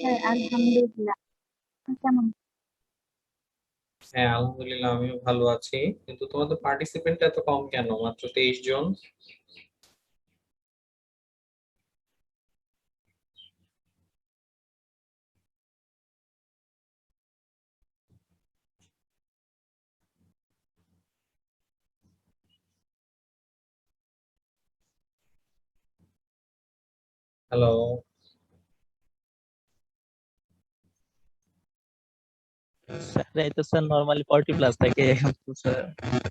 Sir আলহামদুলিল্লাহ। আপনি কেমন? হ্যাঁ, আলহামদুলিল্লাহ আমিও ভালো আছি। কিন্তু তোমাদের পার্টিসিপেন্ট এত কম কেন? মাত্র 23 জন। হ্যালো। স্যার এই তো স্যার নরমালি 40 প্লাস থাকে এখন তো স্যার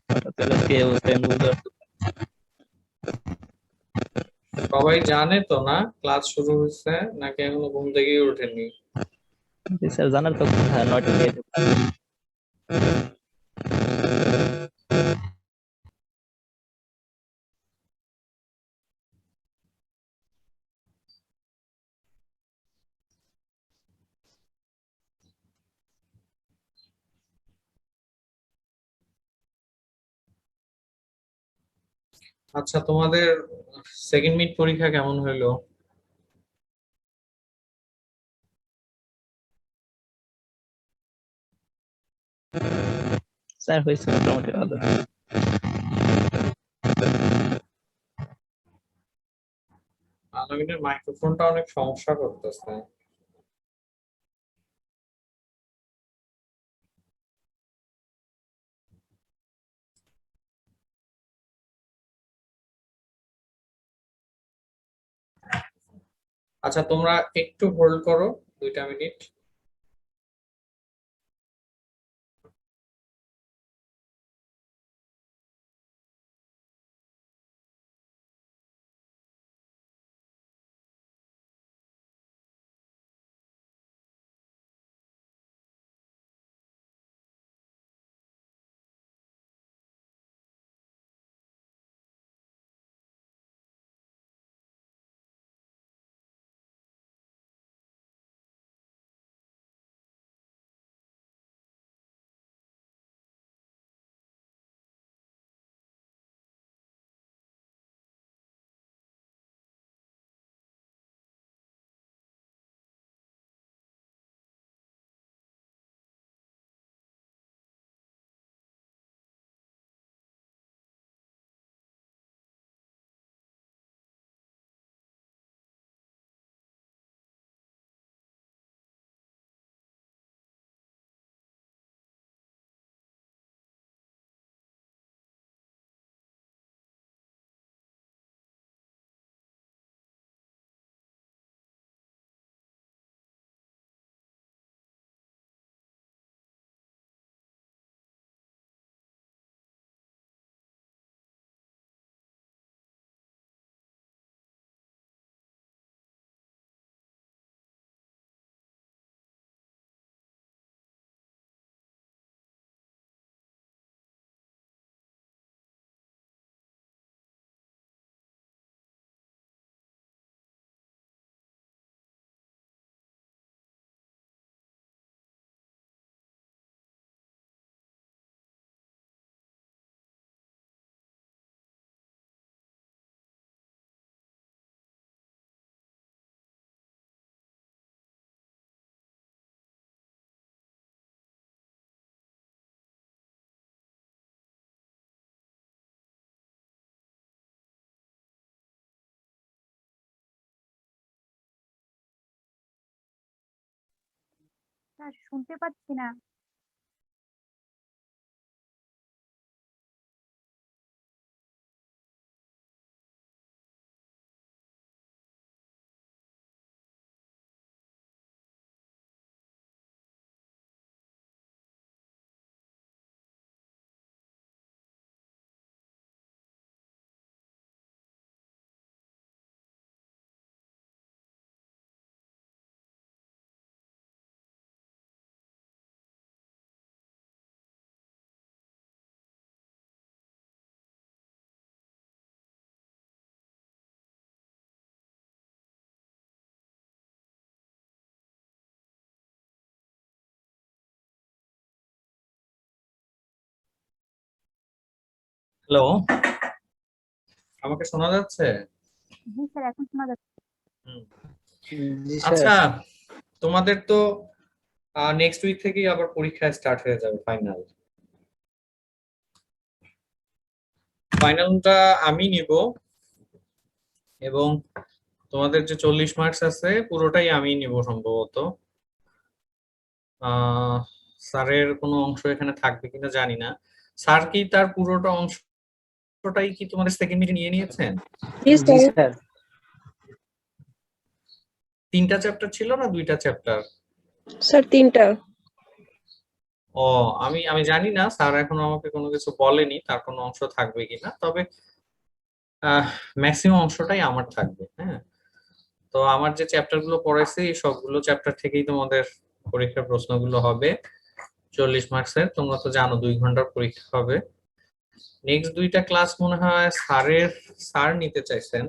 হঠাৎ করে আজকে এই অবস্থা আমি বুঝতে পারছি সবাই জানে তো না ক্লাস শুরু হয়েছে, নাকি এখনো ঘুম থেকেই ওঠেনি? না। জি স্যার জানার তো কথা 9টা থেকে আচ্ছা, তোমাদের সেকেন্ড মিড পরীক্ষা কেমন হইলো? স্যার হয়েছে মোটামুটি ভালো। আলমিনের মাইক্রোফোনটা অনেক সমস্যা করতেছে। আচ্ছা, তোমরা একটু হোল্ড করো 2টা মিনিট। স্যার শুনতে পাচ্ছি না। হ্যালো, আমাকে শোনা যাচ্ছে? জি স্যার, এখন শোনা যাচ্ছে। হুম। জি স্যার। আচ্ছা, তোমাদের তো নেক্সট উইক থেকেই আবার পরীক্ষা স্টার্ট হয়ে যাবে। ফাইনালটা আমি নিব, এবং তোমাদের যে 40 মার্কস আছে পুরোটাই আমি নিব সম্ভবত। স্যারের কোনো অংশ এখানে থাকবে কিনা জানি না। স্যার কি তার পুরোটা অংশটাই কি তোমাদের সেকেন্ড মিটে নিয়ে নিয়েছেন? জি জি স্যার। স্যার। 3টা চ্যাপ্টার ছিল না 2টা চ্যাপ্টার? স্যার 3টা। ও, আমি আমি জানি না, স্যার এখনো আমাকে কোনো কিছু বলেনি তার কোনো অংশ থাকবে কিনা, তবে ম্যাক্সিমাম অংশটাই আমার থাকবে। হ্যাঁ, তো আমার যে চ্যাপ্টার গুলো পড়াইছি এই সবগুলো চ্যাপ্টার থেকেই তোমাদের পরীক্ষার প্রশ্নগুলো হবে 40 মার্কসের। তোমরা তো জানো 2 ঘন্টার পরীক্ষা হবে। নেক্সট 2টা ক্লাস মনে হয় স্যার নিতে চাইছেন।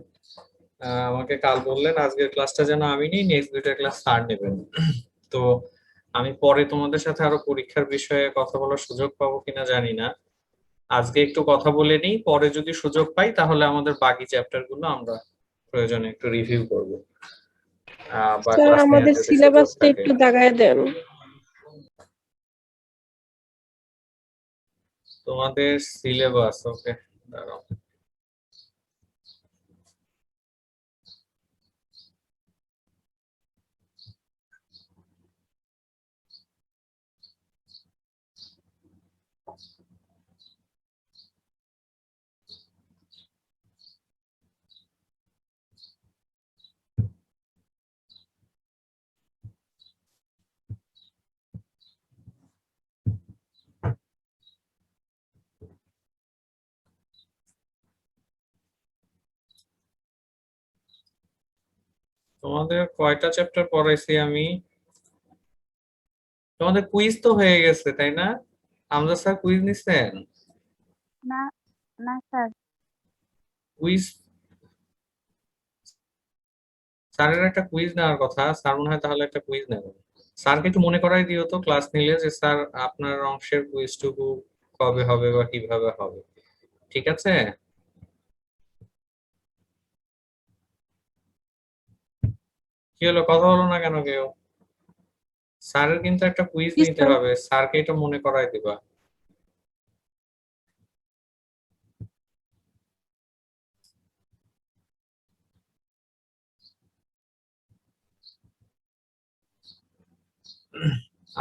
আমাকে কাল বললেন আজকের ক্লাসটা যেন আমি নিই, নেক্সট 2টা ক্লাস স্যার নেবেন। তো আমি পরে তোমাদের সাথে আরো পরীক্ষার বিষয়ে কথা বলার সুযোগ পাবো কিনা জানি না। আজকে একটু কথা বলে নিই, পরে যদি সুযোগ পাই তাহলে আমাদের বাকি চ্যাপ্টার গুলো আমরা প্রয়োজনে একটু রিভিউ করব, বা স্যার ক্লাস নেওয়ার আমাদের যদি সুযোগ সিলেবাসটা থাকে। একটু দাগায় দেন। তোমাদের সিলেবাস, ওকে, দাঁড়াও। তোমাদের কয়টা চ্যাপ্টার পড়াইছি আমি? তোমাদের কুইজ তো হয়ে গেছে তাই না? আমজাদ স্যার কুইজ নিছেন? না না স্যার। কুইজ, স্যারের একটা কুইজ নেওয়ার কথা, স্যার মনে হয় তাহলে একটা কুইজ নেবেন। স্যারকে একটু মনে করাই দিও তো ক্লাস নিলে যে স্যার আপনার অংশের কুইজটুকু কবে হবে বা কিভাবে হবে, ঠিক আছে? কি হলো, কথা হলো না কেন কেউ? স্যারের কিন্তু একটা কুইজ জি নিতে স্যার। হবে, স্যারকে এটা মনে করাই দিবা।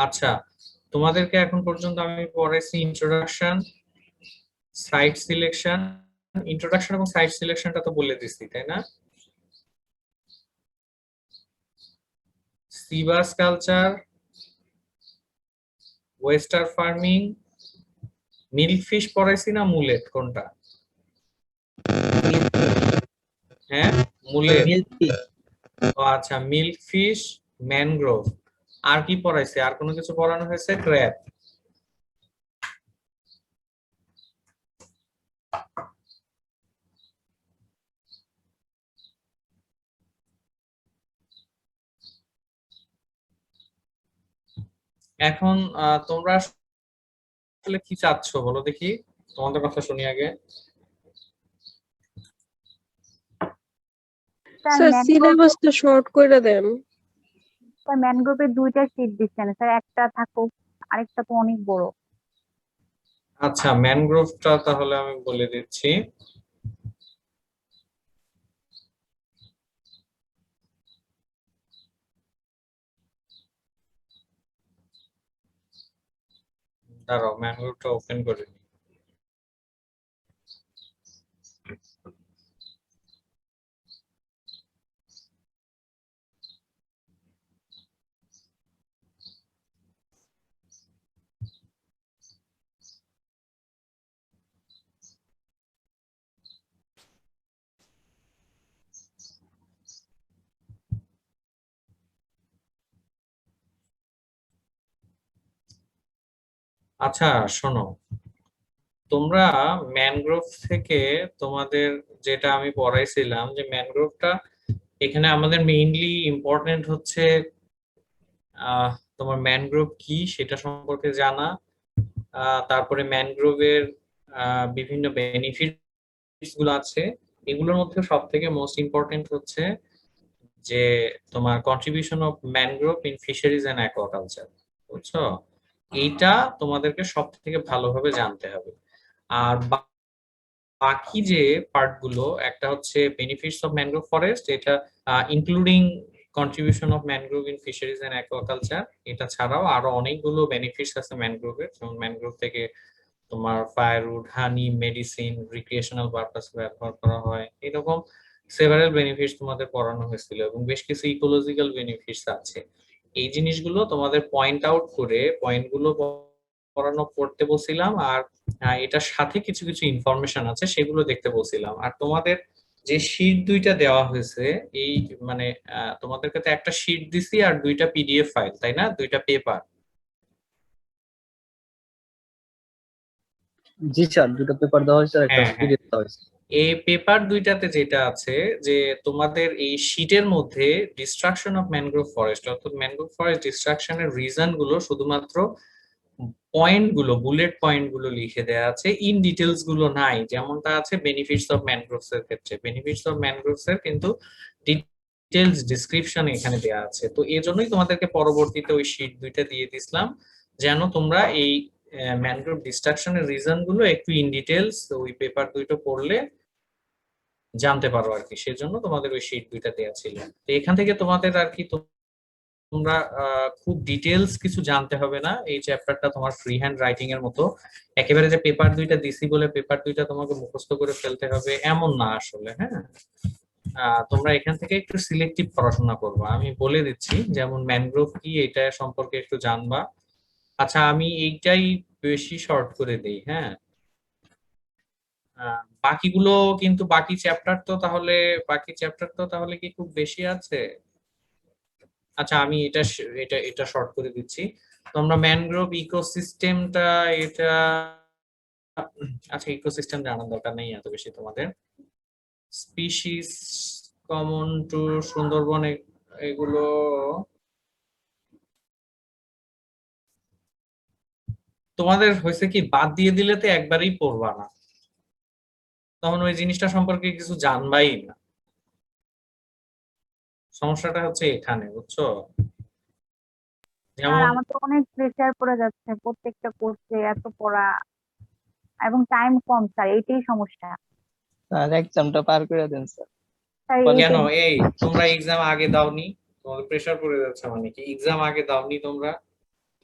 আচ্ছা, তোমাদেরকে এখন পর্যন্ত আমি পড়াইছি ইন্ট্রোডাকশন, সাইট সিলেকশন। ইন্ট্রোডাকশন এবং সাইট সিলেকশনটা তো বলে দিছি তাই না? Seabass culture, oyster farming, milk fish পড়াইছি না মুলেট, কোনটা? হ্যাঁ, মুলেট। মিল্কি। ও আচ্ছা, মিল্ক ফিশ, ম্যানগ্রোভ। আর কি পড়াইছে? আর কোনো কিছু পড়ানো হয়েছে? ক্র্যাব। এখন তোমরা আসলে কি চাচ্ছ বলো দেখি, তোমাদের কথা শুনি আগে। স্যার স্যার সিলেবাসটা শর্ট করে দেন। ম্যানগ্রোভের 2টা সিট দিচ্ছেন স্যার, একটা থাকুক, আরেকটা তো অনেক বড়। আচ্ছা, ম্যানগ্রোভটা তাহলে আমি বলে দিচ্ছি। দাঁড়াও, ম্যানগ্রোভটা ওপেন করে নিই। আচ্ছা শোনো, তোমরা ম্যানগ্রোভ থেকে তোমাদের যেটা আমি পড়াইছিলাম, যে ম্যানগ্রোভটা এখানে আমাদের মেইনলি ইম্পর্টেন্ট হচ্ছে তোমার ম্যানগ্রোভ কি সেটা সম্পর্কে জানা, তারপরে ম্যানগ্রোভের বিভিন্ন বেনিফিটস গুলো আছে। এগুলোর মধ্যে সব থেকে মোস্ট ইম্পর্টেন্ট হচ্ছে যে তোমার contribution of mangrove in fisheries and aquaculture, বুঝছো? এইটা তোমাদেরকে সব থেকে ভালোভাবে জানতে হবে। আর বাকি যে পার্ট গুলো, একটা হচ্ছে বেনিফিটস অফ ম্যানগ্রোভ ফরেস্ট, এটা including contribution of mangrove in fisheries and aquaculture, এটা ছাড়াও আরো অনেকগুলো বেনিফিটস আছে ম্যানগ্রোভের, যেমন ম্যানগ্রোভ থেকে তোমার ফায়ারউড, হানি, মেডিসিন, রিক্রিয়েশনাল পারপাসে ব্যবহার করা হয়, এরকম সেভারাল বেনিফিটস তোমাদের পড়ানো হয়েছিল, এবং বেশ কিছু ইকোলজিক্যাল বেনিফিটস আছে। এই জিনিসগুলো তোমাদের পয়েন্ট আউট করে পয়েন্টগুলো পড়তে বলছিলাম, আর এটার সাথে কিছু কিছু ইনফরমেশন আছে সেগুলো দেখতে বলছিলাম। আর তোমাদের যে শীট দুইটা দেওয়া হয়েছে, এই মানে তোমাদেরকে তো একটা শীট দিছি আর দুইটা পিডিএফ ফাইল, তাই না? দুইটা পেপার। জি স্যার, দুটো পেপার দেওয়া হয়েছে আর একটা হ্যাঁ, হ্যাঁ। পিডিএফ দেওয়া হয়েছে। এই পেপার দুইটাতে যেটা আছে যে তোমাদের এই শীটের মধ্যে ডিস্ট্রাকশন অফ ম্যানগ্রোভ ফরেস্ট, অর্থাৎ ম্যানগ্রোভ ফরেস্ট ডিস্ট্রাকশনের রিজন গুলো শুধুমাত্র পয়েন্ট গুলো, বুলেট পয়েন্ট গুলো লিখে দেওয়া আছে, ইন ডিটেলস গুলো নাই, যেমনটা আছে বেনিফিটস অফ ম্যানগ্রোভস এর ক্ষেত্রে। বেনিফিটস অফ ম্যানগ্রোভস এর কিন্তু ডিটেলস ডিসক্রিপশন এখানে দেওয়া আছে। তো এই জন্যই তোমাদেরকে পরবর্তীতে ওই শীট দুইটা দিয়ে দিছিলাম, যেন তোমরা এই ম্যানগ্রোভ ডিস্ট্রাকশনের রিজন গুলো একটু ইন ডিটেলস ওই পেপার দুইটা পড়লে জানতে পারো আর কি। সেজন্য তোমাদের ওই শীট দুইটা দেওয়া ছিল। তো এখান থেকে তোমাদের আর কি তোমরা খুব ডিটেলস কিছু জানতে হবে না। এই চ্যাপ্টারটা তোমার ফ্রি হ্যান্ড রাইটিং এর মতো, একেবারে যে পেপার দুইটা দিছি বলে পেপার দুইটা তোমাকে মুখস্থ করে ফেলতে হবে এমন না আসলে। হ্যাঁ, তোমরা এখান থেকে একটু সিলেক্টিভ পড়াশোনা করবা। আমি বলে দিচ্ছি, যেমন ম্যানগ্রোভ কি এটা সম্পর্কে একটু জানবা। আচ্ছা, আমি এইটাই বেশি শর্ট করে দেই। হ্যাঁ, বাকিগুলো কিন্তু বাকি চ্যাপ্টার তো তাহলে কি খুব বেশি আছে? আচ্ছা, আমি এটা এটা এটা শর্ট করে দিচ্ছি। তোমরা ম্যানগ্রোভ ইকোসিস্টেমটা, এটা আচ্ছা ইকোসিস্টেম জানার দরকার নেই এত বেশি তোমাদের। স্পিসিস কমন টু সুন্দরবন, এগুলো তোমাদের হয়েছে কি, বাদ দিয়ে দিলে তো একবারেই পড়বা না, তখন ওই জিনিসটা সম্পর্কে কিছু জানবাই না। সমস্যাটা হচ্ছে এখানে, বুঝছো? স্যার যেমন আমার তো অনেক প্রেসার পড়ে যাচ্ছে প্রত্যেকটা কোর্সে, এত পড়া এবং টাইম কম স্যার, এইটাই সমস্যা। স্যার এক্সামটা পার করে দেন স্যার। স্যার কেন? এইটাই এই তোমরা এক্সাম আগে দাওনি? তোমাদের প্রেসার পড়ে যাচ্ছে মানে কি? এক্সাম আগে দাওনি তোমরা?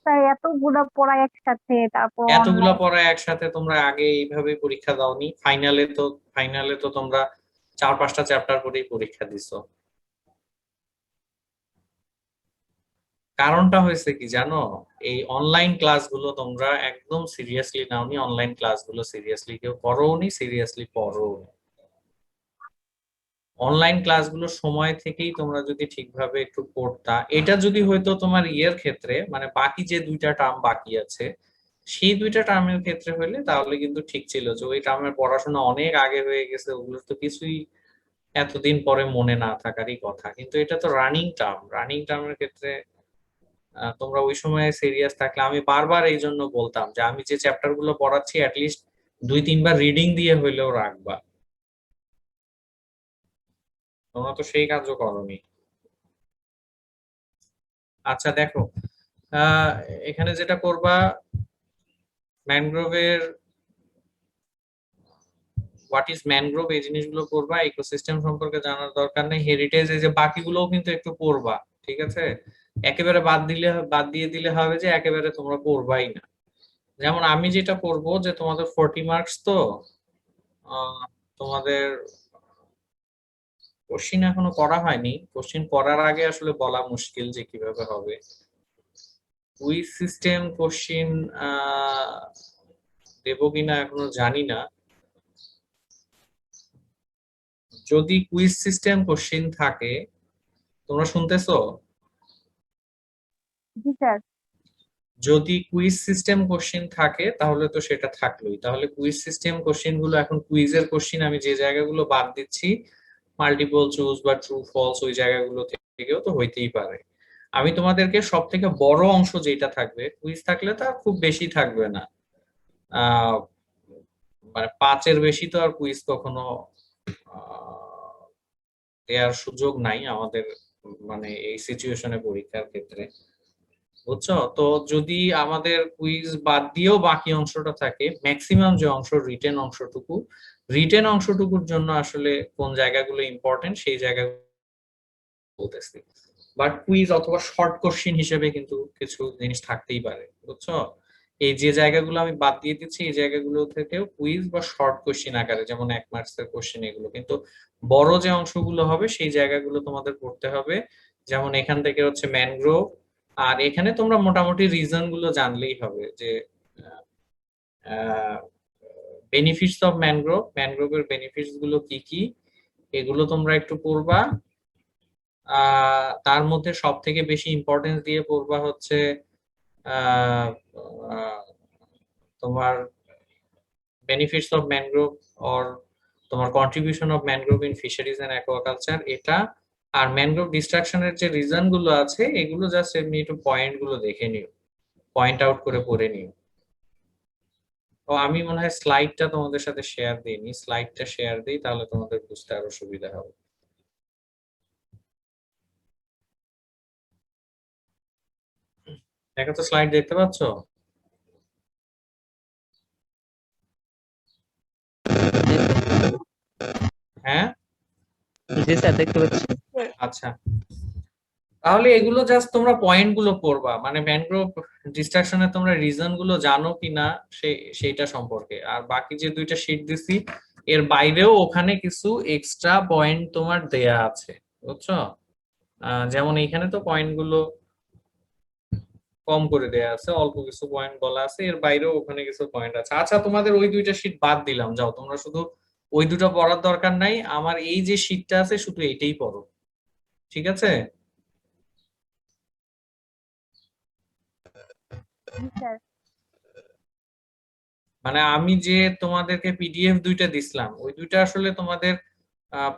স্যার, এতগুলো পড়া একসাথে, তারপর এতগুলা অনলাইন। পড়া একসাথে তোমরা আগে এইভাবে পরীক্ষা দাওনি? ফাইনালে তো তোমরা 4-5টা চ্যাপ্টার করেই পরীক্ষা দিছো। কারণটা হয়েছে কি জানো? এই অনলাইন ক্লাসগুলো তোমরা একদম সিরিয়াসলি নাওনি, অনলাইন ক্লাসগুলো সিরিয়াসলি কেউ করোনি, সিরিয়াসলি পড়োনি। অনলাইন ক্লাসগুলো সময় থেকেই তোমরা যদি ঠিকভাবে একটু পড়তা, এটা যদি হয়তো তোমার ইয়ের ক্ষেত্রে, মানে বাকি যে দুইটা টার্ম বাকি আছে সেই দুইটা টার্মের ক্ষেত্রে হইলে তাহলে কিন্তু ঠিক ছিল, যে ওই টার্মের পড়াশোনা অনেক আগে হয়ে গেছে, ওগুলো তো কিছুই এতদিন পরে মনে না থাকারই কথা। কিন্তু এটা তো রানিং টার্মের ক্ষেত্রে তোমরা ওই সময় সিরিয়াস থাকলে, আমি বারবার এই জন্য বলতাম যে আমি যে চ্যাপ্টার গুলো পড়াচ্ছি অ্যাটলিস্ট 2-3 বার রিডিং দিয়ে হইলেও রাখবা। তোমরা তো সেই কাজও করোনি। আচ্ছা দেখো, আহ এখানে যেটা করবা, ম্যানগ্রোভের হোয়াট ইজ ম্যানগ্রোভ এই জিনিসগুলো পড়বা। ইকোসিস্টেম সম্পর্কে জানার দরকার নেই। হেরিটেজ, এই যে বাকিগুলোও কিন্তু একটু পড়বা, ঠিক আছে? একেবারে বাদ দিয়ে দিলে হবে যে একেবারে তোমরা পড়বাই না। যেমন আমি যেটা করবো, যে তোমাদের 40 মার্কস তো, তোমাদের কোশ্চিন এখনো করা হয়নি, কোশ্চিন করার আগে আসলে বলা মুশকিল যে কিভাবে হবে। কুইজ সিস্টেম কোশ্চিন দেবো কিনা এখনো জানি না। যদি কুইজ সিস্টেম কোশ্চিন থাকে, তোমরা শুনতেছো? জি স্যার। যদি কুইজ সিস্টেম কোশ্চিন থাকে তাহলে তো সেটা থাকলোই। তাহলে কুইজ সিস্টেম কোশ্চিন গুলো, এখন কুইজের কোশ্চিন আমি যে জায়গাগুলো বাদ দিচ্ছি, মাল্টিপল চুজ বা ট্রু ফলস, ওই জায়গাগুলো থেকেও তো হইতেই পারে। আমি তোমাদেরকে সব থেকে বড় অংশ যেটা থাকবে, কুইজ থাকলে তা খুব বেশি থাকবে না, আহ মানে 5-এর বেশি তো আর কুইজ কখনো দেওয়ার সুযোগ নাই আমাদের মানে এই সিচুয়েশনে পরীক্ষার ক্ষেত্রে, বুঝছো? তো যদি আমাদের কুইজ বাদ দিয়েও বাকি অংশটা থাকে, ম্যাক্সিমাম যে অংশ রিটেন অংশটুকুর জন্য আসলে কোন জায়গাগুলো ইম্পর্টেন্ট সেই জায়গাগুলো বলতেছি। বাট কুইজ অথবা শর্ট কোশ্চেন হিসেবে কিন্তু কিছু জিনিস থাকতেই পারে, বুঝছো? এই যে জায়গাগুলো আমি বাদ দিয়ে দিচ্ছি এই জায়গাগুলো থেকেও কুইজ বা শর্ট কোশ্চেন আকারে, যেমন 1 মার্কসের কোশ্চেন, এগুলো কিন্তু বড় যে অংশগুলো হবে সেই জায়গাগুলো তোমাদের পড়তে হবে। যেমন এখান থেকে হচ্ছে ম্যানগ্রোভ, আর এখানে তোমরা মোটামুটি রিজন গুলো জানলেই হবে যে বেনিফিটস অফ ম্যানগ্রোভের বেনিফিটস গুলো কি কি, এগুলো তোমরা একটু পড়বা। তার মধ্যে সব থেকে বেশি ইম্পর্টেন্স দিয়ে পড়বা হচ্ছে তোমার বেনিফিটস অফ ম্যানগ্রোভ অর তোমার contribution of mangrove in fisheries and aquaculture, এটা। আর ম্যানগ্রোভ ডিস্ট্রাকশনের যে রিজন গুলো আছে এগুলো জাস্ট এমনি একটু পয়েন্ট গুলো দেখে নিও, পয়েন্ট আউট করে পড়ে নিও। ও আমি মনে হয় স্লাইডটা তোমাদের সাথে শেয়ার দিইনি, স্লাইডটা শেয়ার দিই তাহলে তোমাদের বুঝতে আরো সুবিধা হবে। দেখো তো, স্লাইড দেখতে পাচ্ছো? হ্যাঁ, জি স্যার, দেখতে পাচ্ছি। আচ্ছা। তাহলে এগুলো জাস্ট তোমরা পয়েন্ট গুলো পড়বা, মানে ম্যানগ্রোভ ডিস্ট্রাকশনে তোমরা রিজন গুলো জানো কিনা সেইটা সম্পর্কে। আর বাকি যে দুইটা শীট দিছি এর বাইরেও ওখানে কিছু এক্সট্রা পয়েন্ট তোমার দেয়া আছে, বুঝছো? যেমন এইখানে তো পয়েন্ট গুলো কম করে দেয়া আছে, অল্প কিছু পয়েন্ট বলা আছে, এর বাইরেও ওখানে কিছু পয়েন্ট আছে। আচ্ছা, তোমাদের ওই দুইটা শীট বাদ দিলাম, যাও তোমরা শুধু ওই দুটো পড়ার দরকার নাই, আমার এই যে শীটটা আছে শুধু এইটাই পড়ো, ঠিক আছে? জি স্যার। মানে আমি যে তোমাদেরকে পিডিএফ দুইটা দিছিলাম ওই দুইটা আসলে তোমাদের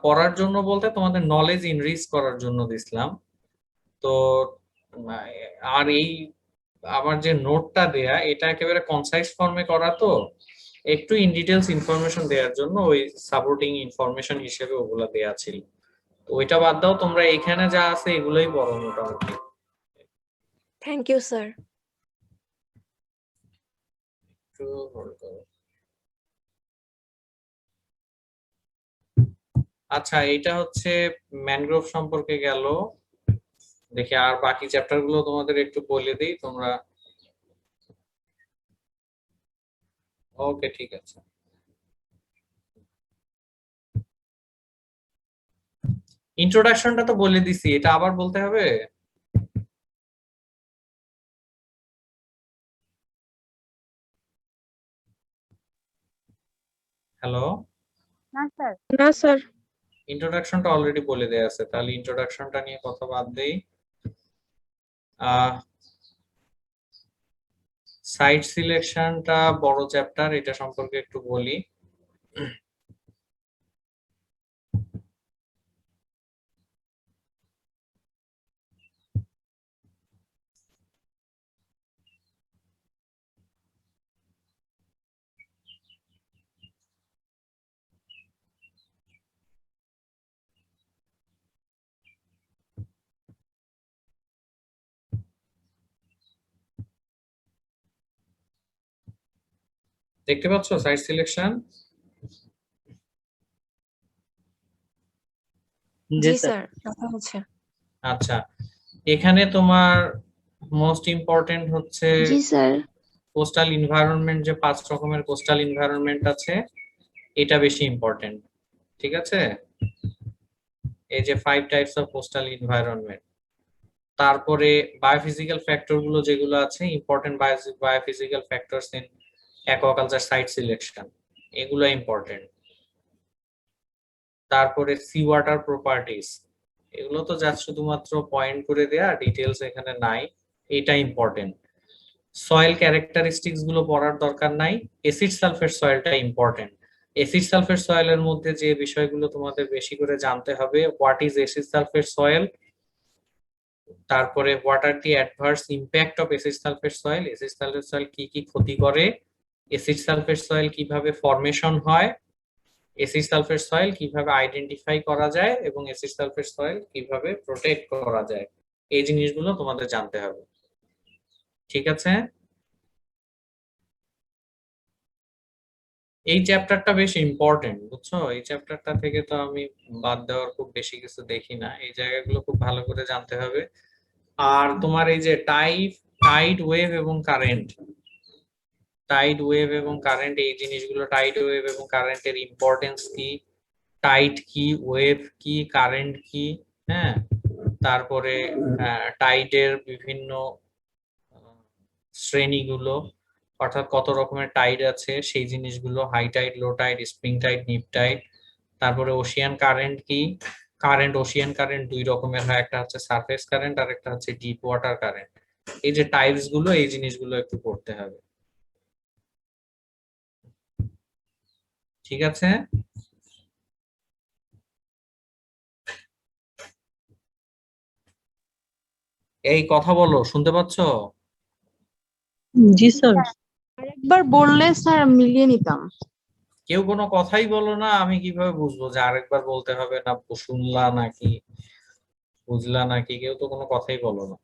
পড়ার জন্য বলতে তোমাদের নলেজ ইনরিচ করার জন্য দিছিলাম। তো আর এই আমার যে নোটটা দেয়া এটা একেবারে কনসাইজ ফর্মে করা, তো একটু ইন ডিটেলস ইনফরমেশন দেওয়ার জন্য ওই সাপোর্টিং ইনফরমেশন হিসেবে ওগুলা দেয়া ছিল। তো ওইটা বাদ দাও, তোমরা এখানে যা আছে এগুলোই পড়ো মোটামুটি। Thank you sir. একটু hold করো। আচ্ছা, এটা হচ্ছে ম্যানগ্রোভ সম্পর্কে গেল। দেখি আর বাকি চ্যাপ্টার গুলো তোমাদের একটু বলে দিই, তোমরা ওকে ঠিক আছে। ইন্ট্রোডাকশনটা তো বলে দিছি, এটা আবার বলতে হবে? হ্যালো, না স্যার। না স্যার। ইন্ট্রোডাকশনটা অলরেডি বলে দেয়া আছে, তাহলে ইন্ট্রোডাকশনটা নিয়ে কথা বাদ দেই। সাইট সিলেকশনটা বড় চ্যাপ্টার, এটা সম্পর্কে একটু বলি। দেখতে পাচ্ছ সাইট সিলেকশন? জি জি স্যার। স্যার, কথা হচ্ছে। আচ্ছা, এখানে তোমার মোস্ট ইম্পর্টেন্ট হচ্ছে জি স্যার। কোস্টাল এনভায়রনমেন্ট, যে 5 রকমের কোস্টাল এনভায়রনমেন্ট আছে এটা বেশি ইম্পর্টেন্ট, ঠিক আছে? এই যে 5 টাইপস অফ কোস্টাল এনভায়রনমেন্ট। তারপরে বায়োফিজিক্যাল ফ্যাক্টর গুলো যেগুলো আছে, important biophysical factors in aquaculture site selection, এগুলো ইম্পর্টেন্ট। তারপরে সি ওয়াটার প্রপার্টিজ, এগুলো তো জাস্ট শুধুমাত্র পয়েন্ট করে দেয়া, ডিটেলস এখানে নাই, এটা ইম্পর্টেন্ট। সয়েল ক্যারেক্টারিস্টিক্স গুলো পড়ার দরকার নাই, অ্যাসিড সালফেট সয়েলটা ইম্পর্টেন্ট। অ্যাসিড সালফেট সয়েলের মধ্যে যে বিষয়গুলো তোমাদের বেশি করে জানতে হবে, what is acid sulphate soil, তারপরে what are the adverse impact of acid sulphate soil, acid sulphate soil কি কি ক্ষতি করে, অ্যাসিড সালফেট সয়েল কিভাবে ফরমেশন হয়, অ্যাসিড সালফেট সয়েল কিভাবে আইডেন্টিফাই করা যায় এবং অ্যাসিড সালফেট সয়েল কিভাবে প্রোটেক্ট করা যায়, এই জিনিসগুলো তোমাদের জানতে হবে। ঠিক আছে, এই চ্যাপ্টারটা বেশ ইম্পর্টেন্ট, বুঝছো? এই চ্যাপ্টারটা থেকে তো আমি বাদ দেওয়ার খুব বেশি কিছু দেখি না, এই জায়গাগুলো খুব ভালো করে জানতে হবে। আর তোমার এই যে টাইড ওয়েভ এবং কারেন্ট, এই জিনিসগুলো, টাইড ওয়েভ এবং কারেন্টের ইম্পর্টেন্স কি, টাইড কি, ওয়েভ কি, কারেন্ট কি, হ্যাঁ, তারপরে টাইডের বিভিন্ন শ্রেণীগুলো, অর্থাৎ কত রকমের টাইড আছে সেই জিনিসগুলো, high tide, low tide, spring tide, neap tide. তারপরে ওশিয়ান কারেন্ট কি, ওশিয়ান কারেন্ট দুই রকমের হয়, একটা হচ্ছে সারফেস কারেন্ট আর একটা হচ্ছে ডিপ ওয়াটার কারেন্ট। এই যে টাইপস গুলো, এই জিনিসগুলো একটু পড়তে হবে। ঠিক আছে, এই কথা বলো, শুনতে পাচ্ছ? জি স্যার। আরেকবার বললে স্যার মিলিয়ে নিতাম। কেউ কোনো কথাই বলো না, আমি কিভাবে বুঝবো যে আরেকবার বলতে হবে না, শুনলা নাকি বুঝলা নাকি? কেউ তো কোনো কথাই বলো না।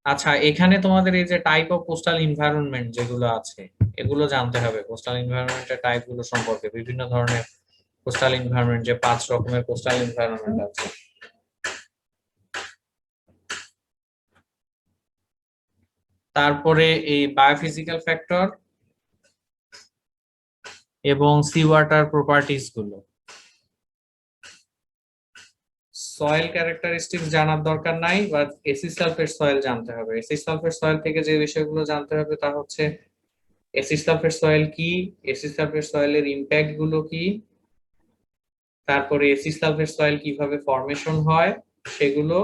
আচ্ছা, এখানে তোমাদের এই যে টাইপ অফ কোস্টাল এনভায়রনমেন্ট যেগুলো আছে, এগুলো জানতে হবে। কোস্টাল এনভায়রনমেন্টের টাইপ গুলো সম্পর্কে, বিভিন্ন ধরনের কোস্টাল এনভায়রনমেন্ট, যে 5 রকমের কোস্টাল এনভায়রনমেন্ট আছে। তারপরে এই বায়োফিজিক্যাল ফ্যাক্টর এবং সি ওয়াটার প্রপার্টিজ গুলো। সয়েল ক্যারেক্টারিস্টিক্স জানার দরকার নাই, বাট অ্যাসিড সালফেট সয়েল জানতে হবে। অ্যাসিড সালফেট সয়েল থেকে যে বিষয়গুলো জানতে হবে তা হচ্ছে অ্যাসিড সালফেট সয়েল কি, অ্যাসিড সালফেট সয়েলের ইমপ্যাক্ট গুলো কি, তারপরে অ্যাসিড সালফেট সয়েল কিভাবে ফর্মেশন হয় সেগুলো,